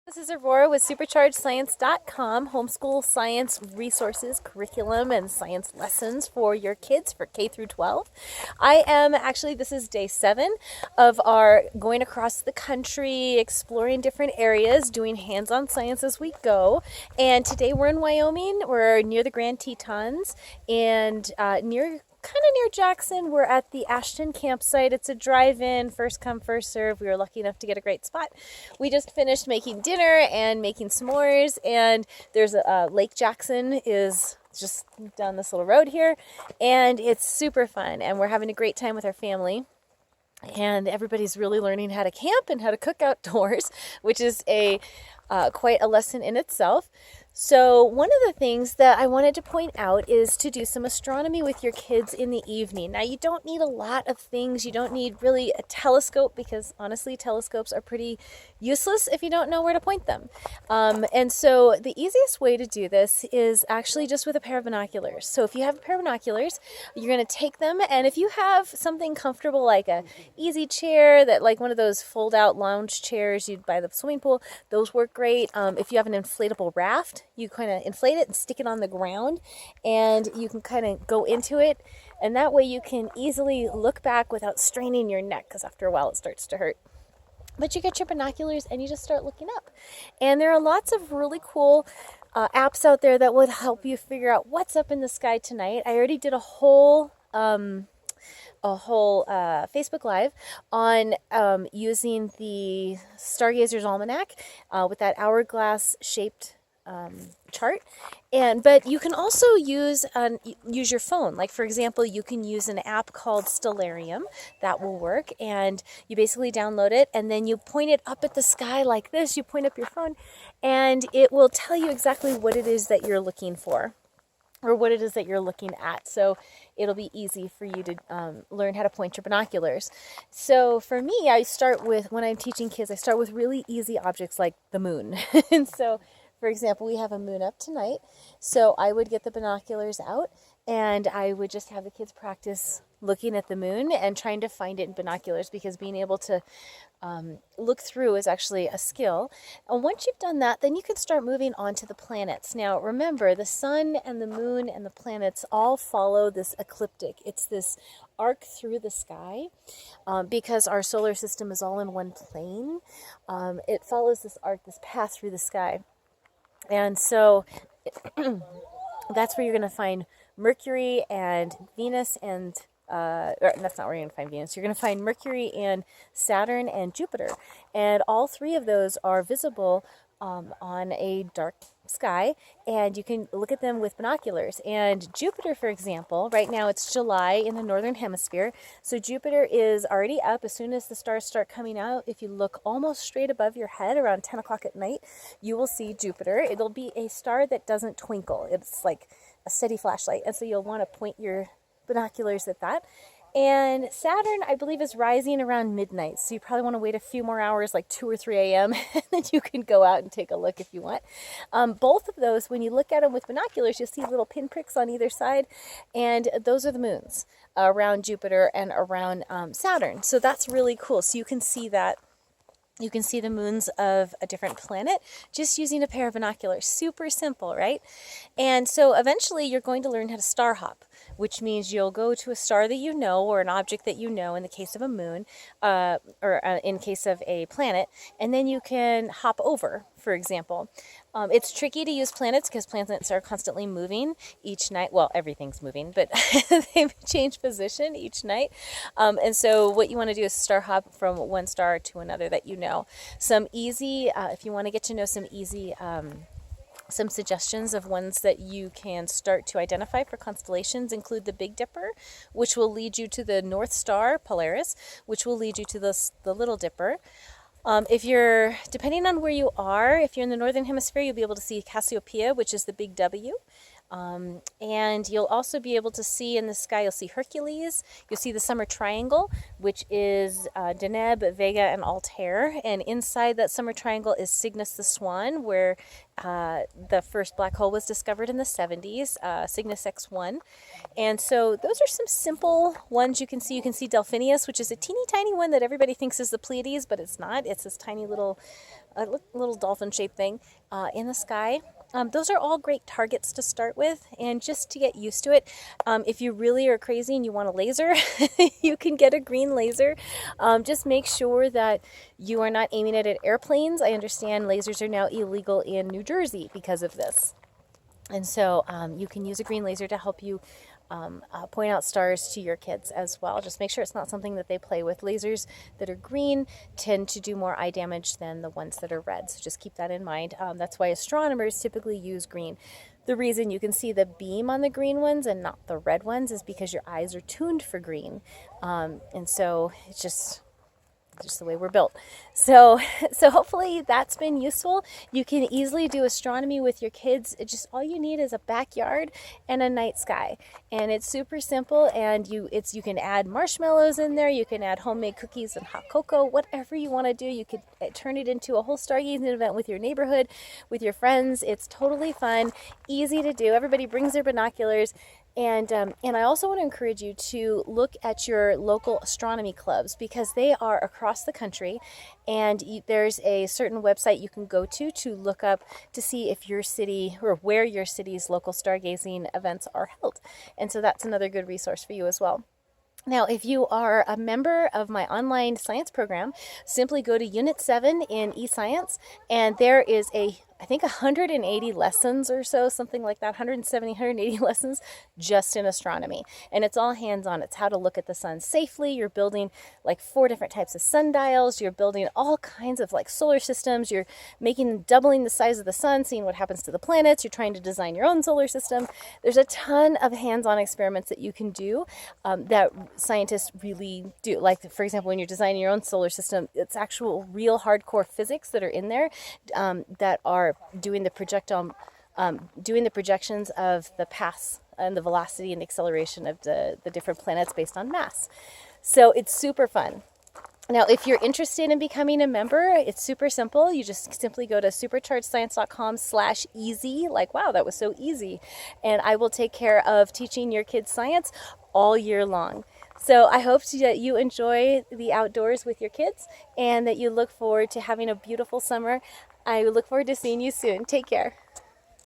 This is Aurora with SuperchargedScience.com, homeschool science resources, curriculum, and science lessons for your kids for K through 12. This is day 7 of our going across the country, exploring different areas, doing hands-on science as we go. And today we're in Wyoming. We're near the Grand Tetons and kind of near Jackson. We're at the Ashton campsite. It's a drive-in, first come, first serve. We were lucky enough to get a great spot. We just finished making dinner and making s'mores, and there's Lake Jackson is just down this little road here, and it's super fun, and we're having a great time with our family. And everybody's really learning how to camp and how to cook outdoors, which is quite a lesson in itself. So one of the things that I wanted to point out is to do some astronomy with your kids in the evening. Now, you don't need a lot of things. You don't need really a telescope because, honestly, telescopes are pretty useless if you don't know where to point them. And so the easiest way to do this is actually just with a pair of binoculars. So if you have a pair of binoculars, you're going to take them, and if you have something comfortable like a easy chair, that like one of those fold-out lounge chairs you'd buy at the swimming pool, those work great. If you have an inflatable raft, you kind of inflate it and stick it on the ground, and you can kind of go into it, and that way you can easily look back without straining your neck, because after a while it starts to hurt. But you get your binoculars and you just start looking up. And there are lots of really cool apps out there that would help you figure out what's up in the sky tonight. I already did a whole Facebook Live on using the Stargazer's Almanac with that hourglass shaped chart. But you can also use your phone. Like, for example, you can use an app called Stellarium that will work, and you basically download it and then you point it up at the sky like this. You point up your phone and it will tell you exactly what it is that you're looking for, or what it is that you're looking at. So it'll be easy for you to learn how to point your binoculars. So for me, when I'm teaching kids, I start with really easy objects like the moon. And so, for example, we have a moon up tonight. So I would get the binoculars out and I would just have the kids practice looking at the moon and trying to find it in binoculars, because being able to look through is actually a skill. And once you've done that, then you can start moving on to the planets. Now, remember, the sun and the moon and the planets all follow this ecliptic. It's this arc through the sky, because our solar system is all in one plane. It follows this arc, this path through the sky. And so that's where you're going to find Mercury and Venus and that's not where you're going to find Venus. You're going to find Mercury and Saturn and Jupiter. And all three of those are visible on a dark sky, and you can look at them with binoculars. And Jupiter, for example, right now it's July in the northern hemisphere, so Jupiter is already up. As soon as the stars start coming out, if you look almost straight above your head around 10 o'clock at night, you will see Jupiter. It'll be a star that doesn't twinkle. It's like a steady flashlight, and so you'll want to point your binoculars at that. And Saturn, I believe, is rising around midnight, so you probably want to wait a few more hours, like 2 or 3 a.m., and then you can go out and take a look if you want. Both of those, when you look at them with binoculars, you'll see little pinpricks on either side, and those are the moons around Jupiter and around Saturn. So that's really cool. So you can see that. You can see the moons of a different planet just using a pair of binoculars. Super simple, right? And so eventually you're going to learn how to star hop, which means you'll go to a star that you know, or an object that you know in the case of a moon, or in case of a planet, and then you can hop over, for example. It's tricky to use planets because planets are constantly moving each night. Well, everything's moving, but they change position each night. And so what you want to do is star hop from one star to another that you know. Some easy, if you want to get to know some easy, some suggestions of ones that you can start to identify for constellations include the Big Dipper, which will lead you to the North Star, Polaris, which will lead you to the Little Dipper. Depending on where you are, if you're in the Northern Hemisphere, you'll be able to see Cassiopeia, which is the Big W. And you'll also be able to see in the sky, you'll see Hercules, you'll see the Summer Triangle, which is Deneb, Vega, and Altair. And inside that Summer Triangle is Cygnus the Swan, where the first black hole was discovered in the 70s, Cygnus X1. And so those are some simple ones you can see. You can see Delphinius, which is a teeny tiny one that everybody thinks is the Pleiades, but it's not. It's this tiny little a little dolphin-shaped thing in the sky. Those are all great targets to start with, and just to get used to it. If you really are crazy and you want a laser, you can get a green laser. Just make sure that you are not aiming it at airplanes. I understand lasers are now illegal in New Jersey because of this. And so you can use a green laser to help you point out stars to your kids as well. Just make sure it's not something that they play with. Lasers that are green tend to do more eye damage than the ones that are red. So just keep that in mind. That's why astronomers typically use green. The reason you can see the beam on the green ones and not the red ones is because your eyes are tuned for green. And so it's just the way we're built. So hopefully that's been useful. You can easily do astronomy with your kids. Just all you need is a backyard and a night sky, and it's super simple. And you can add marshmallows in there. You can add homemade cookies and hot cocoa, whatever you want to do. You could turn it into a whole stargazing event with your neighborhood, with your friends. It's totally fun, easy to do. Everybody brings their binoculars. And I also want to encourage you to look at your local astronomy clubs, because they are across the country, and there's a certain website you can go to look up to see if your city, or where your city's local stargazing events are held. And so that's another good resource for you as well. Now, if you are a member of my online science program, simply go to Unit 7 in eScience, and there is I think 180 lessons or so, something like that, 170, 180 lessons just in astronomy. And it's all hands-on. It's how to look at the sun safely. You're building like 4 different types of sundials. You're building all kinds of like solar systems. You're doubling the size of the sun, seeing what happens to the planets. You're trying to design your own solar system. There's a ton of hands-on experiments that you can do that scientists really do. Like, for example, when you're designing your own solar system, it's actual real hardcore physics that are in there that are doing the projections of the paths and the velocity and acceleration of the different planets based on mass. So it's super fun. Now, if you're interested in becoming a member, it's super simple. You just simply go to superchargedscience.com/easy. Like, wow, that was so easy. And I will take care of teaching your kids science all year long. So I hope that you enjoy the outdoors with your kids, and that you look forward to having a beautiful summer. I look forward to seeing you soon. Take care.